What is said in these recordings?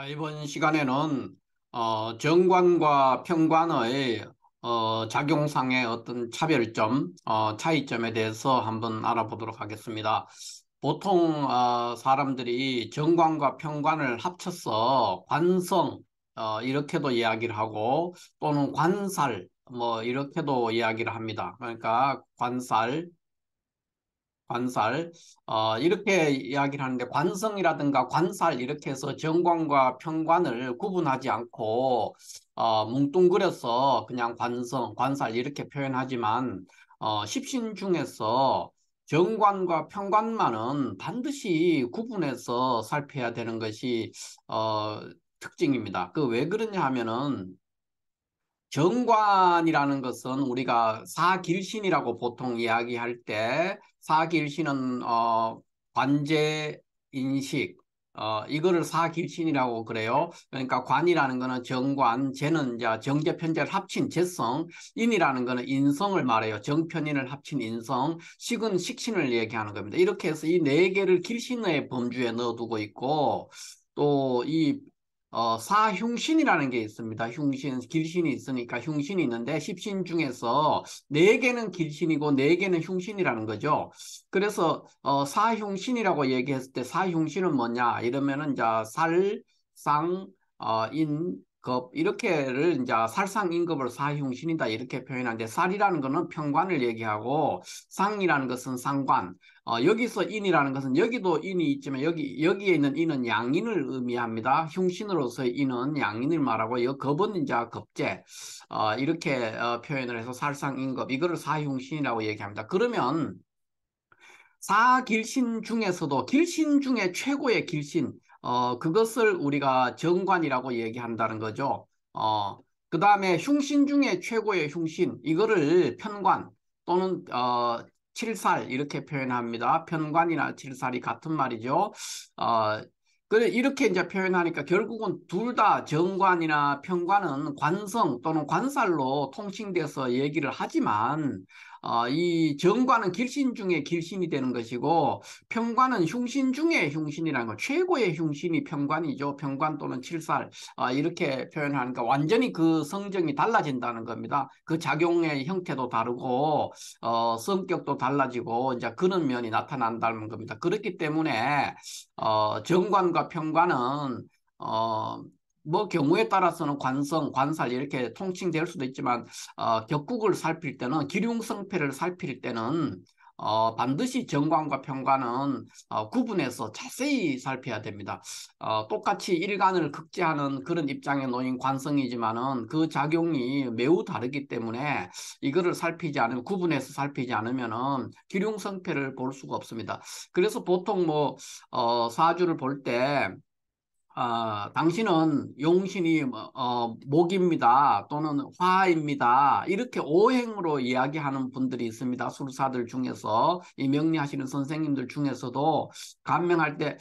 이번 시간에는 정관과 평관의 작용상의 어떤 차별점, 차이점에 대해서 한번 알아보도록 하겠습니다. 보통 사람들이 정관과 평관을 합쳐서 관성 이렇게도 이야기를 하고 또는 관살 뭐 이렇게도 이야기를 합니다. 그러니까 관살, 이렇게 이야기를 하는데 관성이라든가 관살 이렇게 해서 정관과 평관을 구분하지 않고 뭉뚱그려서 그냥 관성, 관살 이렇게 표현하지만 십신 중에서 정관과 평관만은 반드시 구분해서 살펴야 되는 것이 어, 특징입니다. 그 왜 그러냐 하면은 정관이라는 것은 우리가 사길신이라고 보통 이야기할 때 사길신은 관제, 인식 이거를 사길신이라고 그래요. 그러니까 관이라는 거는 정관, 제는 이제 정제 편제를 합친 제성, 인이라는 거는 인성을 말해요. 정편인을 합친 인성, 식은 식신을 얘기하는 겁니다. 이렇게 해서 이 네 개를 길신의 범주에 넣어두고 있고 또이 사흉신이라는 게 있습니다. 흉신, 길신이 있으니까 흉신이 있는데 십신 중에서 네 개는 길신이고 네 개는 흉신이라는 거죠. 그래서 사흉신이라고 얘기했을 때 사흉신은 뭐냐 이러면은 이제 살, 상, 인, 급 이렇게를 이제 살상인급을 사흉신이다 이렇게 표현하는데 살이라는 것은 평관을 얘기하고 상이라는 것은 상관, 여기서 인이라는 것은 여기도 인이 있지만 여기에 있는 인은 양인을 의미합니다. 흉신으로서의 인은 양인을 말하고 여 겁은 이제 겁제 이렇게 표현을 해서 살상인급 이거를 사흉신이라고 얘기합니다. 그러면 사길신 중에서도 길신 중에 최고의 길신 그것을 우리가 정관이라고 얘기한다는 거죠. 그 다음에 흉신 중에 최고의 흉신 이거를 편관 또는 칠살 이렇게 표현합니다. 편관이나 칠살이 같은 말이죠. 어, 그래 이렇게 이제 표현하니까 결국은 둘 다 정관이나 편관은 관성 또는 관살로 통칭돼서 얘기를 하지만 이 정관은 길신 중에 길신이 되는 것이고 평관은 흉신 중에 흉신이라는 거 최고의 흉신이 평관이죠. 평관 또는 칠살 이렇게 표현하니까 완전히 그 성정이 달라진다는 겁니다. 그 작용의 형태도 다르고 성격도 달라지고 이제 그런 면이 나타난다는 겁니다. 그렇기 때문에 정관과 평관은 어, 뭐 경우에 따라서는 관성, 관살 이렇게 통칭될 수도 있지만 격국을 살필 때는 기륭성패를 살필 때는 반드시 정관과 평관은 구분해서 자세히 살펴야 됩니다. 똑같이 일간을 극제하는 그런 입장에 놓인 관성이지만은 그 작용이 매우 다르기 때문에 이거를 살피지 않으면 구분해서 살피지 않으면은 기륭성패를 볼 수가 없습니다. 그래서 보통 뭐 사주를 볼때 당신은 용신이 목입니다. 또는 화입니다. 이렇게 오행으로 이야기하는 분들이 있습니다. 술사들 중에서 이 명리하시는 선생님들 중에서도 감명할 때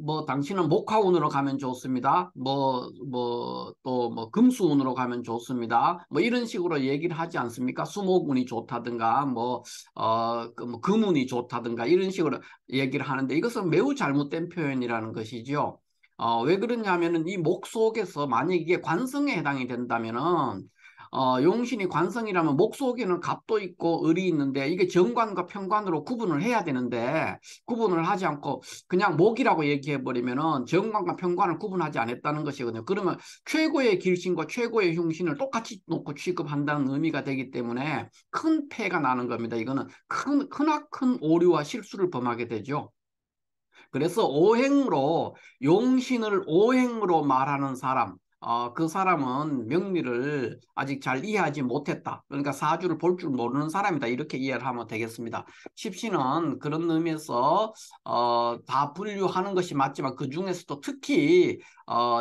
뭐 당신은 목화운으로 가면 좋습니다. 또 뭐 금수운으로 가면 좋습니다. 뭐 이런 식으로 얘기를 하지 않습니까? 수목운이 좋다든가 뭐 금운이 좋다든가 이런 식으로 얘기를 하는데 이것은 매우 잘못된 표현이라는 것이죠. 왜 그러냐면은 이 목 속에서 만약 이게 관성에 해당이 된다면은 용신이 관성이라면 목 속에는 갑도 있고 을이 있는데 이게 정관과 편관으로 구분을 해야 되는데 구분을 하지 않고 그냥 목이라고 얘기해 버리면은 정관과 편관을 구분하지 않았다는 것이거든요. 그러면 최고의 길신과 최고의 흉신을 똑같이 놓고 취급한다는 의미가 되기 때문에 큰 폐가 나는 겁니다. 이거는 크나큰 오류와 실수를 범하게 되죠. 그래서 오행으로 용신을 오행으로 말하는 사람, 그 사람은 명리를 아직 잘 이해하지 못했다. 그러니까 사주를 볼 줄 모르는 사람이다. 이렇게 이해를 하면 되겠습니다. 십신은 그런 의미에서 다 분류하는 것이 맞지만 그 중에서도 특히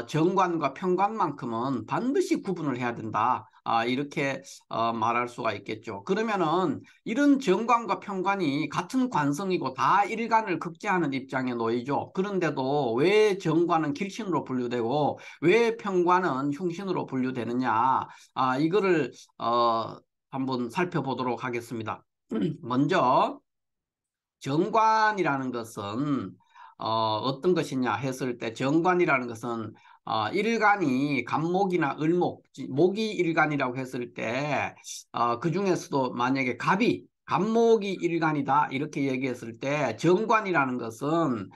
정관과 편관만큼은 반드시 구분을 해야 된다. 이렇게 말할 수가 있겠죠. 그러면은 이런 정관과 편관이 같은 관성이고 다 일간을 극제하는 입장에 놓이죠. 그런데도 왜 정관은 길신으로 분류되고 왜 편관은 흉신으로 분류되느냐? 이거를 한번 살펴보도록 하겠습니다. 먼저 정관이라는 것은 어떤 것이냐 했을 때 정관이라는 것은 일간이 간목이나 을목, 목이 일간이라고 했을 때 그 중에서도 만약에 갑이 간목이 일간이다 이렇게 얘기했을 때 정관이라는 것은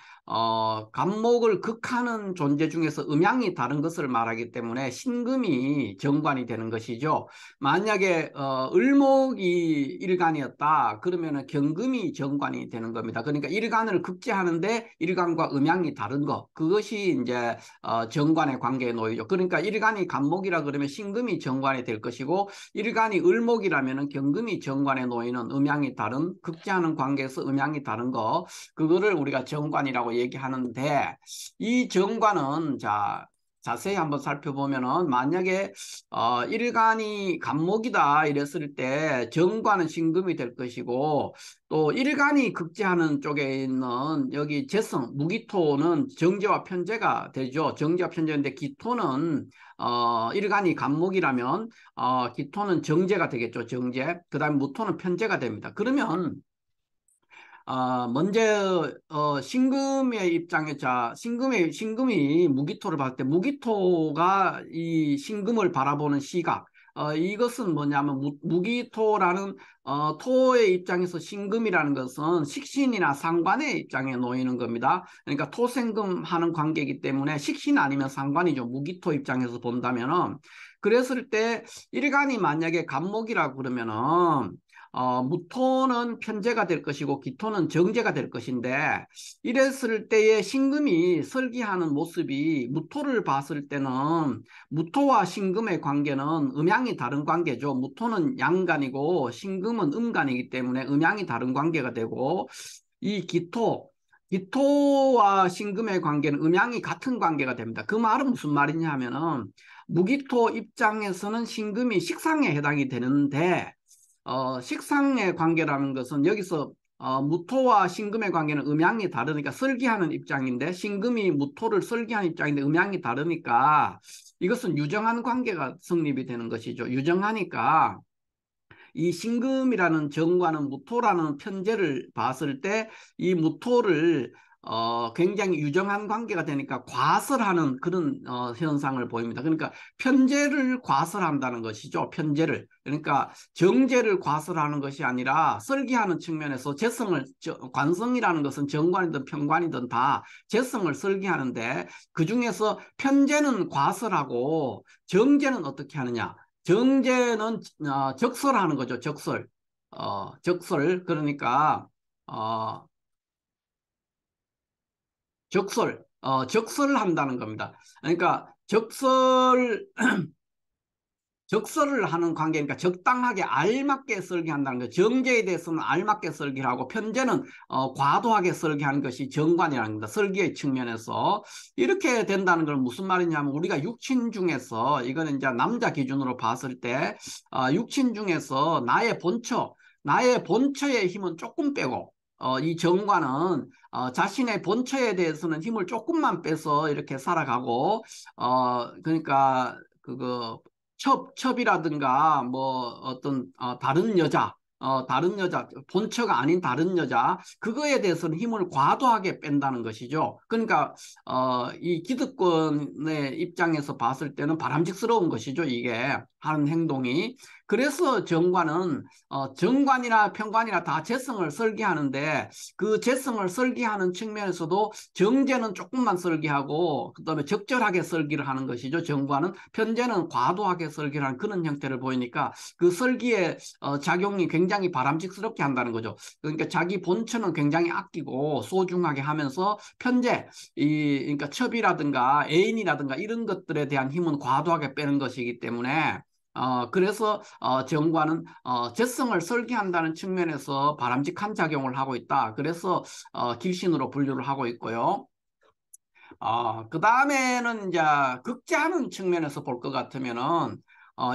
간목을 극하는 존재 중에서 음양이 다른 것을 말하기 때문에 신금이 정관이 되는 것이죠. 만약에 을목이 일간이었다 그러면은 경금이 정관이 되는 겁니다. 그러니까 일간을 극제하는데 일간과 음양이 다른 것 그것이 이제 정관의 관계에 놓이죠. 그러니까 일간이 간목이라 그러면 신금이 정관이 될 것이고 일간이 을목이라면은 경금이 정관에 놓이는 음양이 다른 극제하는 관계에서 음양이 다른 거 그거를 우리가 정관이라고 얘기하는데 이 정관은 자세히 한번 살펴보면은 만약에 일간이 간목이다 이랬을 때 정관은 신금이 될 것이고 또 일간이 극제하는 쪽에 있는 여기 재성 무기토는 정제와 편제가 되죠. 정제와 편제인데 기토는 일간이 간목이라면 기토는 정제가 되겠죠. 정제. 그다음에 무토는 편제가 됩니다. 그러면 먼저 신금의 입장에 신금이 무기토를 봤을 때 무기토가 이 신금을 바라보는 시각 이것은 뭐냐면 무기토라는 토의 입장에서 신금이라는 것은 식신이나 상관의 입장에 놓이는 겁니다. 그러니까 토생금 하는 관계이기 때문에 식신 아니면 상관이죠. 무기토 입장에서 본다면은 그랬을 때 일간이 만약에 간목이라고 그러면은 무토는 편제가 될 것이고 기토는 정제가 될 것인데 이랬을 때의 신금이 설기하는 모습이 무토를 봤을 때는 무토와 신금의 관계는 음양이 다른 관계죠. 무토는 양간이고 신금은 음간이기 때문에 음양이 다른 관계가 되고 이 기토와 신금의 관계는 음양이 같은 관계가 됩니다. 그 말은 무슨 말이냐 하면은 무기토 입장에서는 신금이 식상에 해당이 되는데 식상의 관계라는 것은 여기서 무토와 신금의 관계는 음양이 다르니까 설기하는 입장인데 신금이 무토를 설기하는 입장인데 음양이 다르니까 이것은 유정한 관계가 성립이 되는 것이죠. 유정하니까 이 신금이라는 정과는 무토라는 편제를 봤을 때 이 무토를 굉장히 유정한 관계가 되니까 과설하는 그런 현상을 보입니다. 그러니까 편제를 과설한다는 것이죠. 편제를. 그러니까 정제를 과설하는 것이 아니라 설기하는 측면에서 관성이라는 것은 정관이든 편관이든 다 재성을 설기하는데 그중에서 편제는 과설하고 정제는 어떻게 하느냐. 정제는 적설하는 거죠. 적설. 적설. 그러니까 어, 적설을 한다는 겁니다. 그러니까 적설을 하는 관계니까 적당하게 알맞게 설계한다는 거. 정제에 대해서는 알맞게 설계를 하고 편제는 과도하게 설계하는 것이 정관이라는 겁니다. 설계의 측면에서 이렇게 된다는 건 무슨 말이냐면 우리가 육친 중에서 이거는 이제 남자 기준으로 봤을 때 육친 중에서 나의 본처의 힘은 조금 빼고 이 정관은 자신의 본처에 대해서는 힘을 조금만 빼서 이렇게 살아가고 그러니까 그거 첩이라든가 뭐 어떤 다른 여자 본처가 아닌 다른 여자 그거에 대해서는 힘을 과도하게 뺀다는 것이죠. 그러니까 이 기득권의 입장에서 봤을 때는 바람직스러운 것이죠. 이게 하는 행동이. 그래서 정관이나 편관이나 다 재성을 설계하는데 그 재성을 설계하는 측면에서도 정제는 조금만 설계하고 그다음에 적절하게 설계를 하는 것이죠. 정관은 편제는 과도하게 설계를 하는 그런 형태를 보이니까 그 설계의 작용이 굉장히 바람직스럽게 한다는 거죠. 그러니까 자기 본처는 굉장히 아끼고 소중하게 하면서 그러니까 첩이라든가 애인이라든가 이런 것들에 대한 힘은 과도하게 빼는 것이기 때문에 그래서 정관은 재성을 설계한다는 측면에서 바람직한 작용을 하고 있다. 그래서 길신으로 분류를 하고 있고요. 그 다음에는 이제 극제하는 측면에서 볼 것 같으면은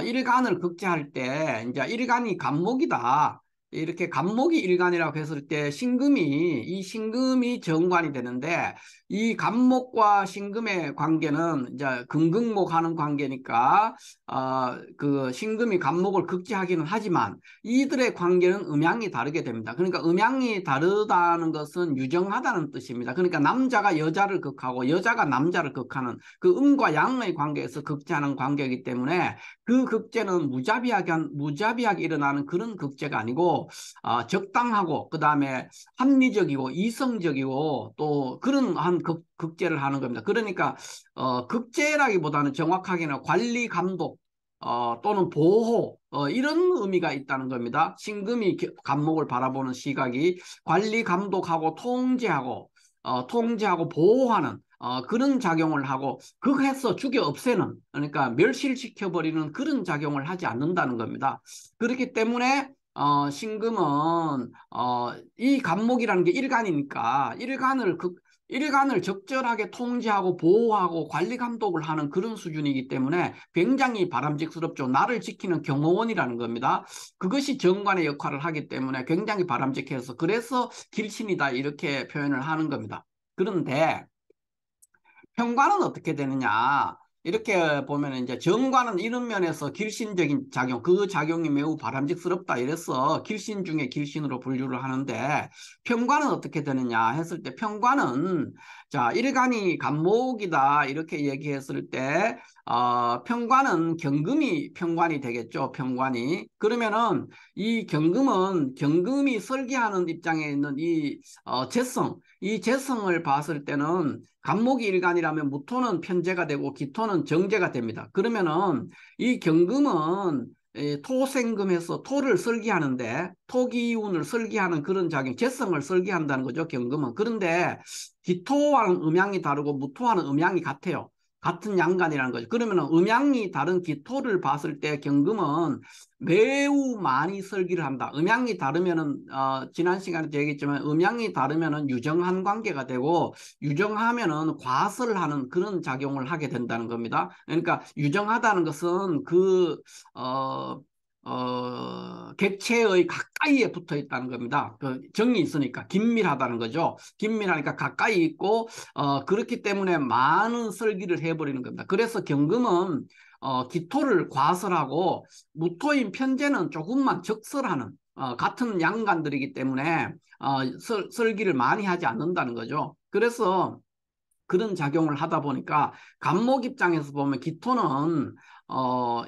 일간을 극제할 때 이제 일간이 간목이다. 이렇게 간목이 일간이라고 했을 때 이 신금이 정관이 되는데 이 간목과 신금의 관계는 이제 금극목하는 관계니까 그 신금이 간목을 극제하기는 하지만 이들의 관계는 음양이 다르게 됩니다. 그러니까 음양이 다르다는 것은 유정하다는 뜻입니다. 그러니까 남자가 여자를 극하고 여자가 남자를 극하는 그 음과 양의 관계에서 극제하는 관계이기 때문에 그 극제는 무자비하게 일어나는 그런 극제가 아니고 적당하고 그다음에 합리적이고 이성적이고 또 그런 한 극제를 하는 겁니다. 그러니까 극제라기보다는 정확하게는 관리 감독 또는 보호 이런 의미가 있다는 겁니다. 신금이 간목을 바라보는 시각이 관리 감독하고 통제하고 보호하는 그런 작용을 하고 극해서 죽여 없애는 그러니까 멸실시켜버리는 그런 작용을 하지 않는다는 겁니다. 그렇기 때문에 신금은 이 간목이라는 게 일간이니까 일간을 적절하게 통제하고 보호하고 관리 감독을 하는 그런 수준이기 때문에 굉장히 바람직스럽죠. 나를 지키는 경호원이라는 겁니다. 그것이 정관의 역할을 하기 때문에 굉장히 바람직해서 그래서 길신이다 이렇게 표현을 하는 겁니다. 그런데 평관은 어떻게 되느냐? 이렇게 보면 이제 정관은 이런 면에서 길신적인 작용, 그 작용이 매우 바람직스럽다 이래서 길신 중에 길신으로 분류를 하는데 평관은 어떻게 되느냐 했을 때 평관은 자 일간이 간목이다 이렇게 얘기했을 때 평관은 경금이 평관이 되겠죠. 평관이 그러면은 이 경금이 설계하는 입장에 있는 이 재성을 봤을 때는 간목이 일간이라면 무토는 편재가 되고 기토는 정제가 됩니다. 그러면은 이 경금은 토생금해서 토를 설계하는데 토기운을 설계하는 그런 작용, 재성을 설계한다는 거죠. 경금은. 그런데 기토와는 음양이 다르고 무토와는 음양이 같아요. 같은 양간이라는 거죠. 그러면 음양이 다른 기토를 봤을 때 경금은 매우 많이 설기를 한다. 음양이 다르면은 지난 시간에도 얘기했지만 음양이 다르면은 유정한 관계가 되고 유정하면은 과설하는 그런 작용을 하게 된다는 겁니다. 그러니까 유정하다는 것은 객체의 가까이에 붙어 있다는 겁니다. 그 정이 있으니까 긴밀하다는 거죠. 긴밀하니까 가까이 있고 그렇기 때문에 많은 설기를 해버리는 겁니다. 그래서 경금은 기토를 과설하고 무토인 편재는 조금만 적설하는 같은 양간들이기 때문에 설기를 많이 하지 않는다는 거죠. 그래서 그런 작용을 하다 보니까 간목 입장에서 보면 기토는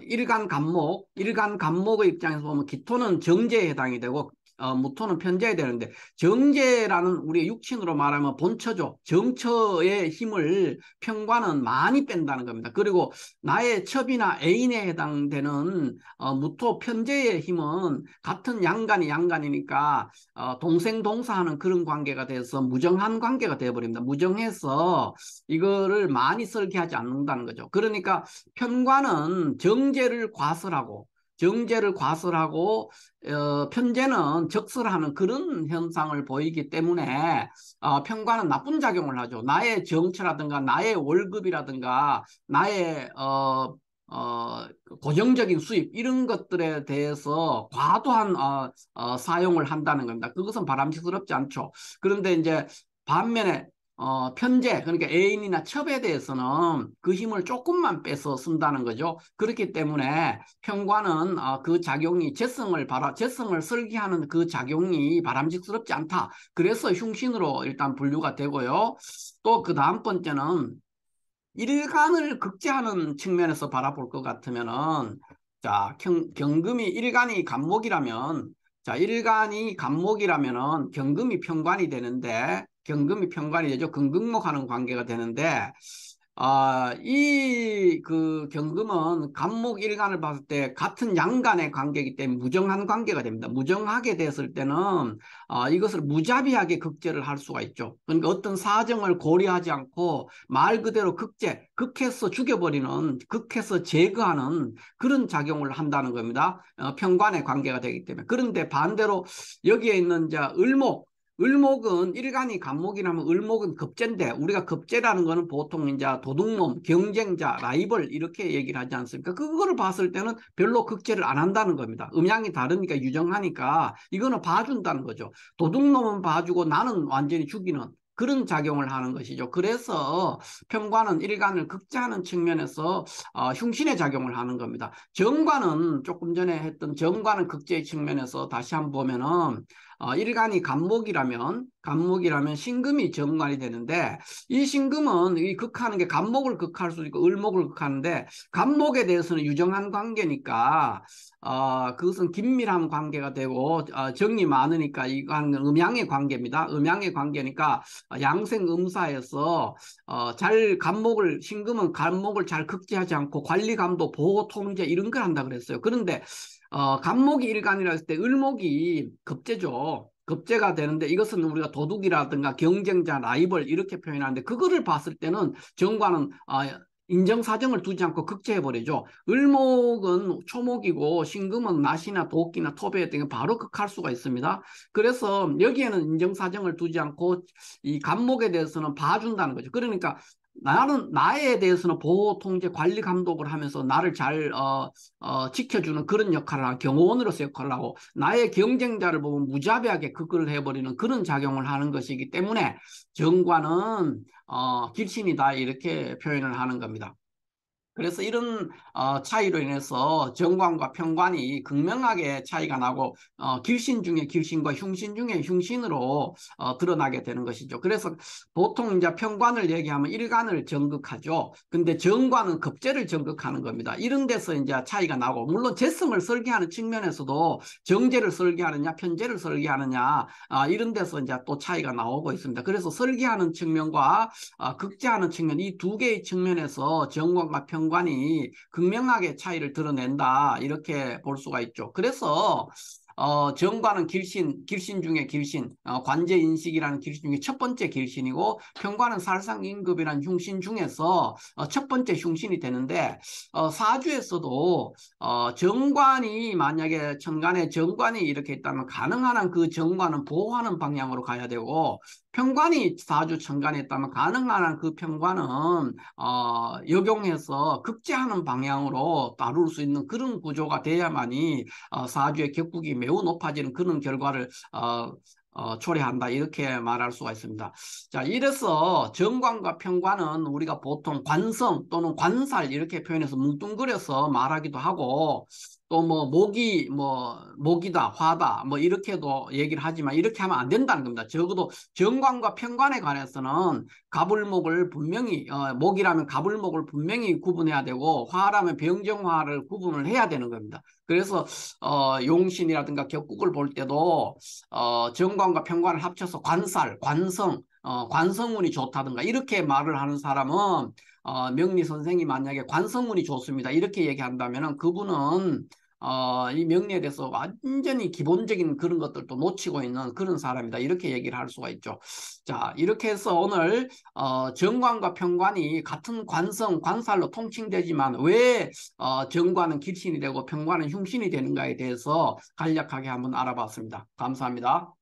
일간 간목의 입장에서 보면 기토는 정제에 해당이 되고 무토는 편제에 되는데 정제라는 우리의 육친으로 말하면 본처죠. 정처의 힘을 평관은 많이 뺀다는 겁니다. 그리고 나의 첩이나 애인에 해당되는 무토 편제의 힘은 같은 양간이니까 동생 동사하는 그런 관계가 돼서 무정한 관계가 되어버립니다. 무정해서 이거를 많이 설계하지 않는다는 거죠. 그러니까 편관은 정제를 과설하고 편제는 적설하는 그런 현상을 보이기 때문에 편관은 나쁜 작용을 하죠. 나의 정처라든가 나의 월급이라든가 나의 고정적인 수입 이런 것들에 대해서 과도한 사용을 한다는 겁니다. 그것은 바람직스럽지 않죠. 그런데 이제 반면에 편제 그러니까 애인이나 첩에 대해서는 그 힘을 조금만 빼서 쓴다는 거죠. 그렇기 때문에 편관은 그 작용이 재성을 설계하는 그 작용이 바람직스럽지 않다. 그래서 흉신으로 일단 분류가 되고요. 또 그 다음 번째는 일간을 극제하는 측면에서 바라볼 것 같으면은 자 경금이 일간이 간목이라면 자 일간이 간목이라면은 경금이 편관이 되죠. 금극목하는 관계가 되는데 이 그 경금은 간목 일간을 봤을 때 같은 양간의 관계이기 때문에 무정한 관계가 됩니다. 무정하게 됐을 때는 이것을 무자비하게 극제를 할 수가 있죠. 그러니까 어떤 사정을 고려하지 않고 말 그대로 극해서 죽여버리는, 극해서 제거하는 그런 작용을 한다는 겁니다. 편관의 관계가 되기 때문에. 그런데 반대로 여기에 있는 자 을목, 을목은 일간이 간목이라면 을목은 급제인데 우리가 급제라는 거는 보통 이제 도둑놈, 경쟁자, 라이벌 이렇게 얘기를 하지 않습니까? 그거를 봤을 때는 별로 급제를 안 한다는 겁니다. 음양이 다르니까 유정하니까 이거는 봐준다는 거죠. 도둑놈은 봐주고 나는 완전히 죽이는 그런 작용을 하는 것이죠. 그래서 편관은 일간을 급제하는 측면에서 흉신의 작용을 하는 겁니다. 정관은 조금 전에 했던 정관은 극제의 측면에서 다시 한번 보면은 일간이 간목이라면 신금이 정관이 되는데 이 신금은 이 극하는 게 간목을 극할 수도 있고 을목을 극하는데 간목에 대해서는 유정한 관계니까 그것은 긴밀한 관계가 되고 정이 많으니까 이건 음양의 관계입니다. 음양의 관계니까 양생음사에서 잘 간목을 신금은 간목을 잘 극제하지 않고 관리 감독 보호 통제 이런 걸 한다 그랬어요. 그런데 간목이 일간이라 했을 때 을목이 급제죠. 급제가 되는데 이것은 우리가 도둑이라든가 경쟁자, 라이벌 이렇게 표현하는데 그거를 봤을 때는 정관은 인정사정을 두지 않고 극제해버리죠. 을목은 초목이고 신금은 낫이나 도끼나 토배 등에 바로 극할 수가 있습니다. 그래서 여기에는 인정사정을 두지 않고 이 간목에 대해서는 봐준다는 거죠. 그러니까 나는 나에 대해서는 보호, 통제, 관리, 감독을 하면서 나를 잘 지켜주는 그런 역할을 하고 경호원으로서 역할을 하고 나의 경쟁자를 보면 무자비하게 그걸 해버리는 그런 작용을 하는 것이기 때문에 정관은 길신이다 이렇게 표현을 하는 겁니다. 그래서 이런 차이로 인해서 정관과 편관이 극명하게 차이가 나고 길신 중에 길신과 흉신 중에 흉신으로 드러나게 되는 것이죠. 그래서 보통 이제 편관을 얘기하면 일간을 정극하죠. 근데 정관은 급제를 정극하는 겁니다. 이런 데서 이제 차이가 나고 물론 재성을 설계하는 측면에서도 정제를 설계하느냐 편제를 설계하느냐 이런 데서 이제 또 차이가 나오고 있습니다. 그래서 설계하는 측면과 극제하는 측면 이 두 개의 측면에서 정관과 편관 관이 극명하게 차이를 드러낸다 이렇게 볼 수가 있죠. 그래서 정관은 길신 중에 길신, 관제인식이라는 길신 중에 첫 번째 길신이고 편관은 살상임급이라는 흉신 중에서 첫 번째 흉신이 되는데 사주에서도 정관이 만약에 천간에 정관이 이렇게 있다면 가능한 한 그 정관은 보호하는 방향으로 가야 되고 편관이 사주 천간에 있다면 가능한 한 그 편관은 역용해서 극제하는 방향으로 다룰 수 있는 그런 구조가 돼야만이 사주의 격국이 매우 높아지는 그런 결과를 초래한다 이렇게 말할 수가 있습니다. 자, 이래서 정관과 편관은 우리가 보통 관성 또는 관살 이렇게 표현해서 뭉뚱그려서 말하기도 하고 또 뭐 목이다 화다 뭐 이렇게도 얘기를 하지만 이렇게 하면 안 된다는 겁니다. 적어도 정관과 편관에 관해서는 갑을목을 분명히 목이라면 갑을목을 분명히 구분해야 되고 화라면 병정화를 구분을 해야 되는 겁니다. 그래서 용신이라든가 격국을 볼 때도 정관과 편관을 합쳐서 관살, 관성, 관성운이 좋다든가 이렇게 말을 하는 사람은 명리 선생이 만약에 관성운이 좋습니다. 이렇게 얘기한다면 그분은 이 명리에 대해서 완전히 기본적인 그런 것들도 놓치고 있는 그런 사람이다. 이렇게 얘기를 할 수가 있죠. 자, 이렇게 해서 오늘 정관과 편관이 같은 관성, 관살로 통칭되지만 왜 정관은 길신이 되고 편관은 흉신이 되는가에 대해서 간략하게 한번 알아봤습니다. 감사합니다.